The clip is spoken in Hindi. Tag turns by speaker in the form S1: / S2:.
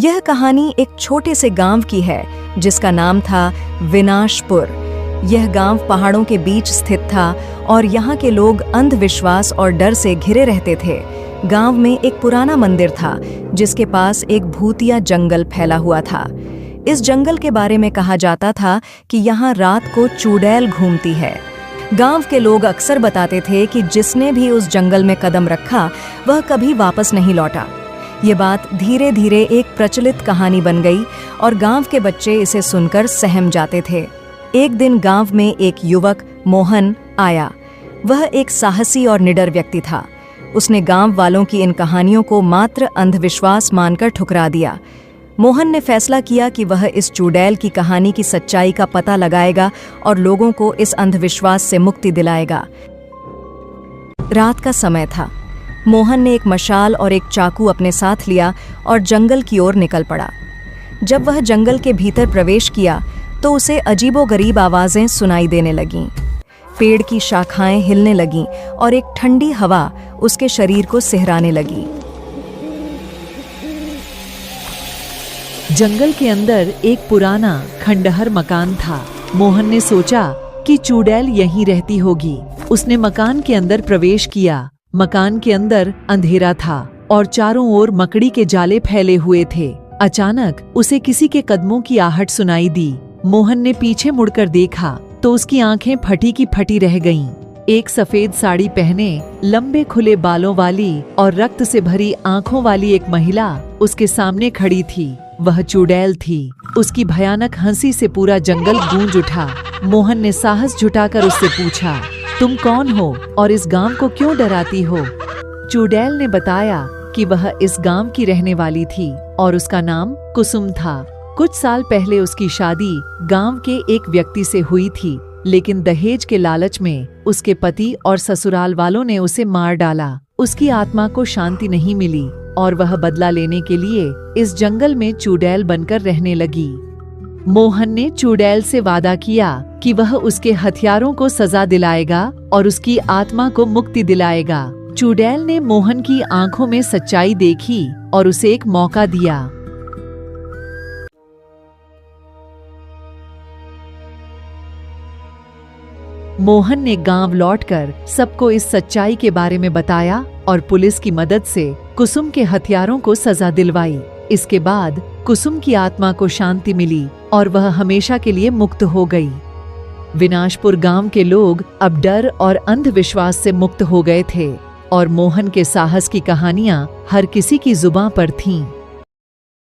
S1: यह कहानी एक छोटे से गांव की है जिसका नाम था विनाशपुर। यह गांव पहाड़ों के बीच स्थित था और यहाँ के लोग अंधविश्वास और डर से घिरे रहते थे। गांव में एक पुराना मंदिर था जिसके पास एक भूतिया जंगल फैला हुआ था। इस जंगल के बारे में कहा जाता था कि यहाँ रात को चुड़ैल घूमती है। गांव के लोग अक्सर बताते थे कि जिसने भी उस जंगल में कदम रखा वह कभी वापस नहीं लौटा। ये बात धीरे धीरे एक प्रचलित कहानी बन गई और गांव के बच्चे इसे सुनकर सहम जाते थे। एक दिन गांव में एक युवक मोहन आया। वह एक साहसी और निडर व्यक्ति था। उसने गांव वालों की इन कहानियों को मात्र अंधविश्वास मानकर ठुकरा दिया। मोहन ने फैसला किया कि वह इस चुड़ैल की कहानी की सच्चाई का पता लगाएगा और लोगों को इस अंधविश्वास से मुक्ति दिलाएगा। रात का समय था। मोहन ने एक मशाल और एक चाकू अपने साथ लिया और जंगल की ओर निकल पड़ा। जब वह जंगल के भीतर प्रवेश किया तो उसे अजीबोगरीब आवाजें सुनाई देने लगीं। पेड़ की शाखाएं हिलने लगीं और एक ठंडी हवा उसके शरीर को सिहराने लगी।
S2: जंगल के अंदर एक पुराना खंडहर मकान था। मोहन ने सोचा कि चुड़ैल यहीं रहती होगी। उसने मकान के अंदर प्रवेश किया। मकान के अंदर अंधेरा था और चारों ओर मकड़ी के जाले फैले हुए थे। अचानक उसे किसी के कदमों की आहट सुनाई दी। मोहन ने पीछे मुड़कर देखा तो उसकी आंखें फटी की फटी रह गईं। एक सफेद साड़ी पहने, लंबे खुले बालों वाली और रक्त से भरी आंखों वाली एक महिला उसके सामने खड़ी थी। वह चुड़ैल थी। उसकी भयानक हंसी से पूरा जंगल गूंज उठा। मोहन ने साहस जुटाकर उससे पूछा, तुम कौन हो और इस गांव को क्यों डराती हो? चुड़ैल ने बताया कि वह इस गांव की रहने वाली थी और उसका नाम कुसुम था। कुछ साल पहले उसकी शादी गांव के एक व्यक्ति से हुई थी, लेकिन दहेज के लालच में उसके पति और ससुराल वालों ने उसे मार डाला। उसकी आत्मा को शांति नहीं मिली और वह बदला लेने के लिए इस जंगल में चुड़ैल बनकर रहने लगी। मोहन ने चुड़ैल से वादा किया कि वह उसके हथियारों को सजा दिलाएगा और उसकी आत्मा को मुक्ति दिलाएगा। चुड़ैल ने मोहन की आंखों में सच्चाई देखी और उसे एक मौका दिया। मोहन ने गांव लौटकर सबको इस सच्चाई के बारे में बताया और पुलिस की मदद से कुसुम के हथियारों को सजा दिलवाई। इसके बाद कुसुम की आत्मा को शांति मिली और वह हमेशा के लिए मुक्त हो गई। विनाशपुर गांव के लोग अब डर और अंधविश्वास से मुक्त हो गए थे और मोहन के साहस की कहानियां हर किसी की जुबां पर थीं।